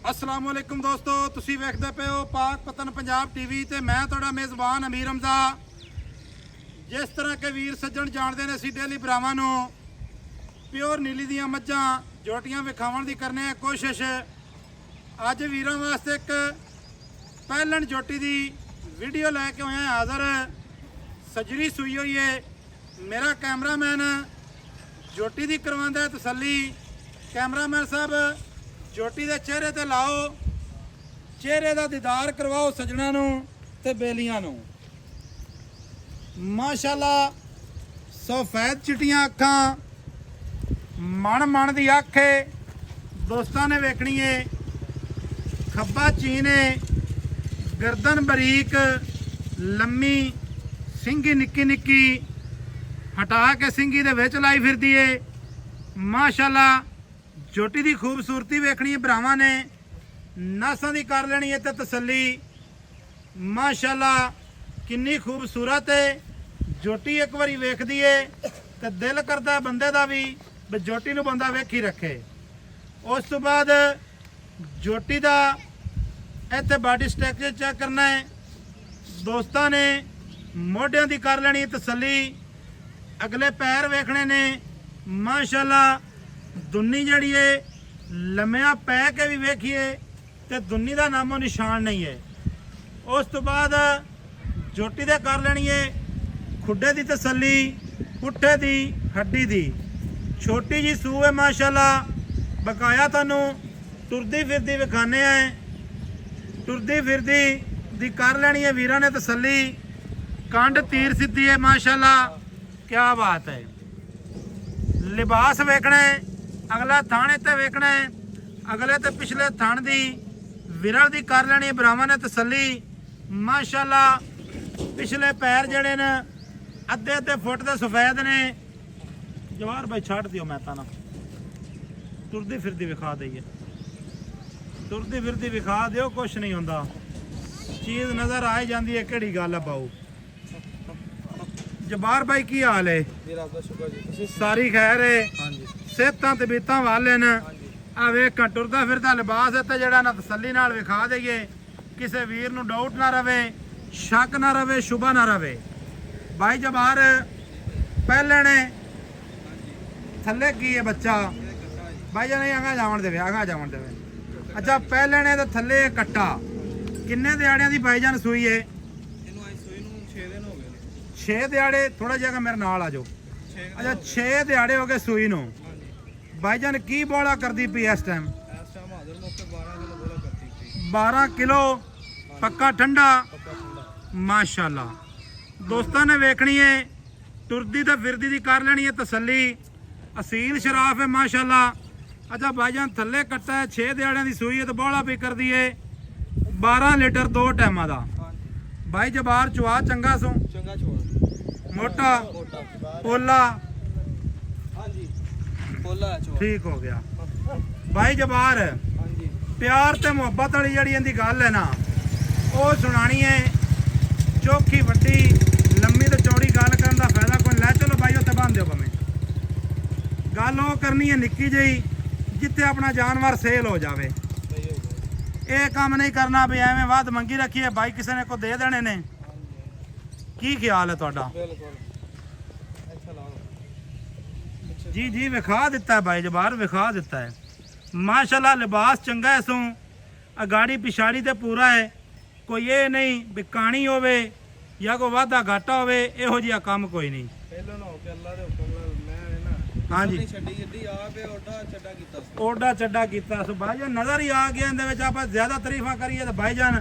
अस्सलाम वालेकुम दोस्तों, तुसी वेखदे पे हो पाक पतन पंजाब टीवी ते मैं तुहाडा मेज़बान अमीर हमजा। जिस तरह के वीर सज्जन जानते ने असीं डेली भरावां नूं प्योर नीली दियां मੱਝਾਂ जोटियां विखावन की करने कोशिश। अज वीरां वास्ते एक पहलन जोटी की वीडियो लैके आए हाज़र। सजरी सूई हुई है। मेरा कैमरामैन जोटी की करवांदा तसल्ली। कैमरामैन साहब जोटी के चेहरे ते लाओ, चेहरे का दीदार करवाओ सज्जणा नूं ते बेलियां नूं। माशाअल्लाह सफेद चिट्टियां अखां, मण दी अख है। दोस्तां ने वेखनी है। खब्बा चीन है, गर्दन बरीक लम्मी, सिंगी निक्की निक्की हटा के सिंगी दे विच लाई फिरदी है। माशाअल्लाह जोटी की खूबसूरती वेखनी है भरावां ने, नसां दी कर लेनी है ते तसल्ली। माशाअल्लाह किन्नी खूबसूरत है जोटी। एक बारी वेखदी है तो दिल करदा बंदे दा भी जोटी नूं बंदा वेखी रखे। उस तो बाद जोटी का इत्थे बॉडी स्ट्रक्चर चेक करना है। दोस्तां ने मोढियां दी कर लेनी तसल्ली। अगले पैर वेखने ने। माशाअल्लाह दुन्नी जड़ी है लम्या पै के भी वेखिए तो दुन्नी का नामो निशान नहीं है। उस तो बाद जोटी दे कर लेनी है खुडे की तसल्ली, पुट्ठे की हड्डी की। छोटी जी सूह है माशाअल्लाह। बकाया तुहानू टुरदी फिरदी विखाने हैं। टुरदी फिरदी दी कर लेनी है वीरां ने तसल्ली। कंड तीर सीधी है माशाअल्लाह, क्या बात है। लिबास वेखना है, अगला थाने ते वेखना है, अगले ते पिछले थान दी विरल दी कर लेनी भरावां ने तसल्ली। माशाअल्लाह पिछले पैर जड़े ने अद्धे अद्धे फुट दे सफेद ने। जवाहर भाई छड़ दियो, मैं ना तुरदी फिरदी विखा दईए। तुरदी फिरदी विखा दियो, कुछ नहीं होंदा। चीज़ नज़र आ ही जाती है। केड़ी गल है बाऊ। जवाहर भाई की हाल है? सारी खैर है। सेहतां तबीयतां वाले ने। आ वेख टुरदा फिरदा लिबास है तो जड़ा ना तसल्ली नाल विखा दईए। किसी वीर नूं डाउट ना रवे, शक ना रवे, शुबा ना रवे। भाई जवाहर पहले ने थले की है बच्चा भाई जान आगा जावन देवे, आगा जावन देवे। अच्छा पहले ने तो थले कट्टा किन्ने दिहाड़ियां दी भाईजान सूई है? 6 दिहाड़े। थोड़ा जगह मेरे नाल आ जाओ। अच्छा 6 दिहाड़े हो गए सूई नूं। भाईजान की बोला करती पी इस टाइम? 12 किलो पक्का ठंडा। माशाअल्लाह दोस्तों ने वेखनी है। टुरदी तो फिरदी दी कर लेनी है तसल्ली। असील शराफ है माशाअल्लाह। अच्छा भाईजान थले कट्टा है, 6 दिहाड़ियां दी सूई है तो बोला भी कर दी है 12 लीटर 2 टाइमां दा। भाई जबार चुआ चंगा सो मोटा पोला ठीक हो गया। भाई जबार प्यार ते मुहब्बत वाली जी इनकी गल है ना, वो सुनानी है। चौखी वड्डी लम्मी तो चौड़ी गल करने का फायदा कोई। लै चलो भाई उत्ते बन दो भावें। गल वो करनी है निक्की जी जिथे अपना जानवर सेल हो जाए। ये काम नहीं करना भी एवं वध मंगी रखी है भाई किसी ने को दे देने ने। की ख्याल है तुहाडा? जी जी विखा दिता है भाई जबार, विखा दिता है। माशाअल्लाह लिबास चंगा है सो। अगाड़ी पिछाड़ी तो पूरा है। कोई ये नहीं भी कानी होवे या कोई वाधा घाटा होवे, इहो जिहा काम कोई नहीं। हाँ जी ओडा चड्डा किया सो भाईजान नज़र ही आ गया। इहदे विच आपां ज़्यादा तारीफां करिए तो भाईजान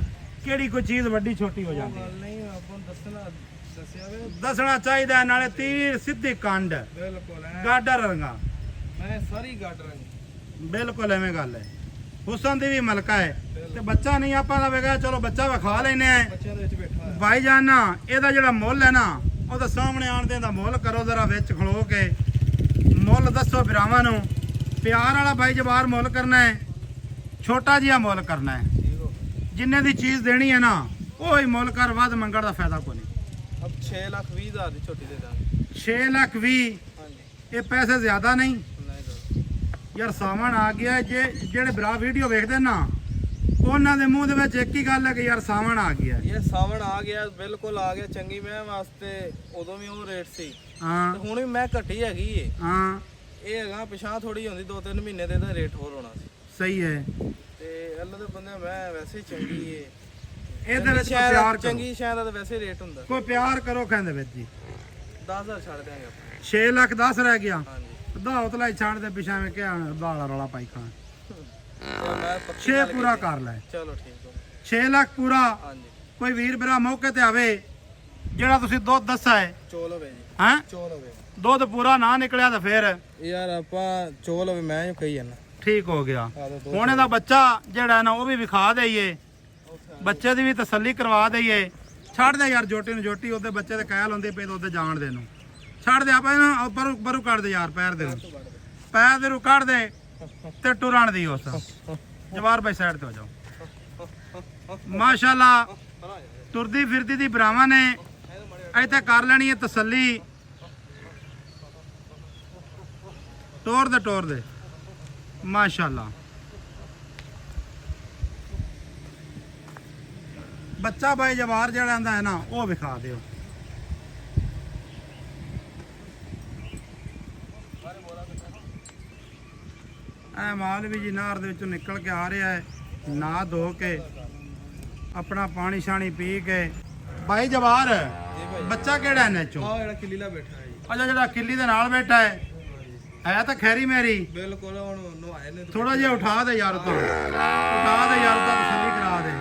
केड़ी कोई चीज़ वड्डी छोटी हो जाती है। दसना चाहिए नाले तीर सीधी कंड गाडर रंगा बिल्कुल एवं गल है। हुसन की भी मलका है तो बच्चा नहीं आप चलो बच्चा विखा लेने। भाईजान ना एदा जिहड़ा मुल है ना वो तो सामने आन दें मुल करो जरा विच खलो के मुल दसो भरावां नूं। प्यार वाला भाई जबार मुल करना है, छोटा जिहा मुल करना है। जिन्ने दी चीज़ देनी है ना वो ही मुल कर, वध मंगण का फायदा कोई नहीं। 6,20,000 की छोटी दे दांगे। 6,20,000 ये पैसे ज़्यादा नहीं यार। सावन आ गया जे जेड़े भरा वीडियो वेखते ना ਉਹਨਾਂ ਦੇ ਮੂੰਹ ਦੇ ਵਿੱਚ ਇੱਕ ਹੀ ਗੱਲ ਹੈ ਕਿ ਯਾਰ ਸਾਵਣ ਆ ਗਿਆ। ਇਹ ਸਾਵਣ ਆ ਗਿਆ, ਬਿਲਕੁਲ ਆ ਗਿਆ। ਚੰਗੀ ਮੈਂ ਵਾਸਤੇ ਉਦੋਂ ਵੀ ਉਹ ਰੇਟ ਸੀ ਹਾਂ ਤੇ ਹੁਣ ਵੀ ਮੈਂ ਘਟੀ ਹੈਗੀ ਏ। ਹਾਂ ਇਹ ਹੈਗਾ ਪਿਛਾਂ ਥੋੜੀ ਹੁੰਦੀ 2-3 ਮਹੀਨੇ ਦੇ ਦਾ ਰੇਟ ਹੋਰ ਹੋਣਾ ਸੀ। ਸਹੀ ਹੈ। ਤੇ ਅੱਲਾ ਦੇ ਬੰਦੇ ਮੈਂ ਵੈਸੇ ਚੰਗੀ ਏ। ਇਹਦੇ ਵਿੱਚ ਸ਼ਾਇਦ ਪਿਆਰ ਚੰਗੀ ਸ਼ਾਇਦ ਦਾ ਵੈਸੇ ਰੇਟ ਹੁੰਦਾ। ਕੋਈ ਪਿਆਰ ਕਰੋ ਕਹਿੰਦੇ ਵਿੱਚ ਜੀ 10000 ਛੱਡ ਦਿਆਂਗੇ ਆਪਾਂ। 6 ਲੱਖ 10 ਰਹਿ ਗਿਆ। ਹਾਂਜੀ ਅੱਧਾ ਉਤਲਾ ਹੀ ਛੱਡ ਦੇ ਪਿਛਾਂ ਮੈਂ ਕਿਹਾ ਬਾਲਾ ਰੌਲਾ ਪਾਈ ਖਾਂ। ਚਲੋ ਮੈਂ ਪੱਕੀ 6 ਗੱਲ ਪੂਰਾ ਕੀਤੀ। ਕਰ ਲੈ। ਚਲੋ ਠੀਕ ਹੋ 6 ਲੱਖ ਪੂਰਾ। ਹਾਂਜੀ ਕੋਈ ਵੀਰ ਭਰਾ ਮੌਕੇ ਤੇ ਆਵੇ ਜਿਹੜਾ ਤੁਸੀਂ ਦੁੱਧ ਦੱਸਾ ਹੈ ਚੋਲ ਹੋਵੇ ਜੀ, ਹੈਂ ਚੋਲ ਹੋਵੇ ਦੁੱਧ ਪੂਰਾ ਨਾ ਨਿਕਲਿਆ ਤਾਂ ਫਿਰ ਯਾਰ ਆਪਾਂ ਚੋਲ ਹੋਵੇ ਮੈਂ ਹੀ ਕਹੀ ਜਾਂਦਾ। ਠੀਕ ਹੋ ਗਿਆ। ਆ ਦੋ ਹੁਣ ਇਹਦਾ ਬੱਚਾ ਜਿਹੜਾ ਨਾ ਉਹ ਵੀ ਵਿਖਾ ਦਈਏ, ਬੱਚੇ ਦੀ ਵੀ ਤਸੱਲੀ ਕਰਵਾ ਦਈਏ। ਛੱਡ ਦੇ ਯਾਰ ਜੋਟੀ ਨੂੰ ਜੋਟੀ, ਉਹਦੇ ਬੱਚੇ ਦੇ ਕਹਿਲ ਹੁੰਦੇ ਪਏ ਉਹਦੇ ਜਾਣ ਦੇ ਨੂੰ ਛੱਡ ਦੇ। ਆਪਾਂ ਇਹਨੂੰ ਪਰੂ ਪਰੂ ਕੱਢ ਦੇ ਯਾਰ, ਪੈਰ ਦੇ ਨੂੰ ਪੈਰ ਦੇ ਨੂੰ ਕੱਢ ਦੇ ਤੇ ਟੁਰਨ ਦੀ ਉਸ ਜਵਾਰ ਬਾਈ ਸਾਈਡ ਤੇ ਹੋ ਜਾਓ। ਮਾਸ਼ਾਅੱਲਾ ਤੁਰਦੀ ਫਿਰਦੀ ਦੀ ਭਰਾਵਾਂ ਨੇ ਇੱਥੇ ਕਰ ਲੈਣੀ ਹੈ ਤਸੱਲੀ। ਟੋਰ ਦੇ ਮਾਸ਼ਾਅੱਲਾ। ਬੱਚਾ ਬਾਈ ਜਵਾਰ ਜਿਹੜਾ ਆਂਦਾ ਹੈ ਨਾ ਉਹ ਵਿਖਾ ਦਿਓ। ਇਹ ਮੌਲਵੀ ਜੀ ਨਹਿਰ ਦੇ ਵਿੱਚੋਂ ਨਿਕਲ ਕੇ ਆ ਰਿਹਾ ਹੈ, ਨਹਾ ਧੋ ਕੇ ਆਪਣਾ ਪਾਣੀ ਸ਼ਾਣੀ ਪੀ ਕੇ। ਬਾਈ ਜਵਾਰ ਜੀ ਭਾਈ ਬੱਚਾ ਕਿਹੜਾ ਇਹਨੇ ਚੋਂ? ਆਹ ਜਿਹੜਾ ਕਿੱਲੀ ਦਾ ਬੈਠਾ ਹੈ ਜੀ। ਅੱਛਾ ਜਿਹੜਾ ਕਿੱਲੀ ਦੇ ਨਾਲ ਬੈਠਾ ਹੈ ਤਾਂ ਖੈਰੀ ਮੈਰੀ। ਬਿਲਕੁਲ ਹੁਣ ਨਵਾਏ ਨੇ ਥੋੜਾ ਜਿਹਾ ਉਠਾ ਦੇ ਯਾਰ, ਉਤਾਂ ਉਠਾ ਦੇ ਯਾਰ, ਉਤਾਂ ਤਸੱਲੀ ਕਰਾ ਦੇ।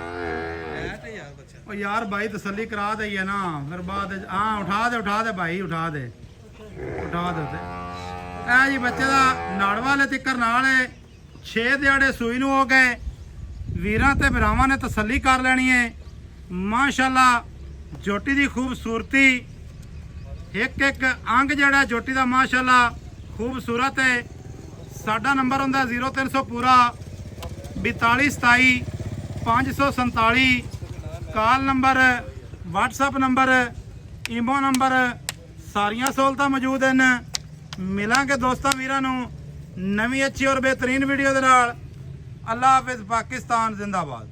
ਬੈਠ ਯਾਰ ਬੱਚਾ। ਉਹ ਯਾਰ ਬਾਈ ਤਸੱਲੀ ਕਰਾ ਦਈਏ ਨਾ ਫਿਰ ਬਾਅਦ ਹਾਂ ਉਠਾ ਦੇ ਬਾਈ, ਉਠਾ ਦੇ ਇਹ ਜੀ ਬੱਚੇ ਦਾ ਨਾੜ ਵਾਲੇ ਤਿੱਕਰ ਨਾਲ 6 ਦਿਹਾੜੇ ਸੂਈ ਨੂੰ ਹੋ ਗਏ। ਵੀਰਾਂ ਤੇ ਭਰਾਵਾਂ ਨੇ ਤਸੱਲੀ ਕਰ ਲੈਣੀ ਹੈ। ਮਾਸ਼ਾਅੱਲਾ ਜੋਟੀ ਦੀ ਖੂਬਸੂਰਤੀ, ਇੱਕ ਅੰਗ ਜਿਹੜਾ ਜੋਟੀ ਦਾ ਮਾਸ਼ਾਅੱਲਾ ਖੂਬਸੂਰਤ ਹੈ। ਸਾਡਾ ਨੰਬਰ ਹੁੰਦਾ 0300 ਪੂਰਾ 4227 547, call number, WhatsApp number, imo number, ਸਾਰੀਆਂ ਸਹੂਲਤਾਂ ਮੌਜੂਦ ਹਨ। ਮਿਲਾਂਗੇ ਦੋਸਤਾਂ ਵੀਰਾਂ ਨੂੰ ਨਵੀਂ ਅੱਛੀ ਔਰ ਬਿਹਤਰੀਨ ਵੀਡੀਓ ਦੇ ਨਾਲ। ਅੱਲਾ ਹਾਫਿਜ਼, ਪਾਕਿਸਤਾਨ ਜ਼ਿੰਦਾਬਾਦ।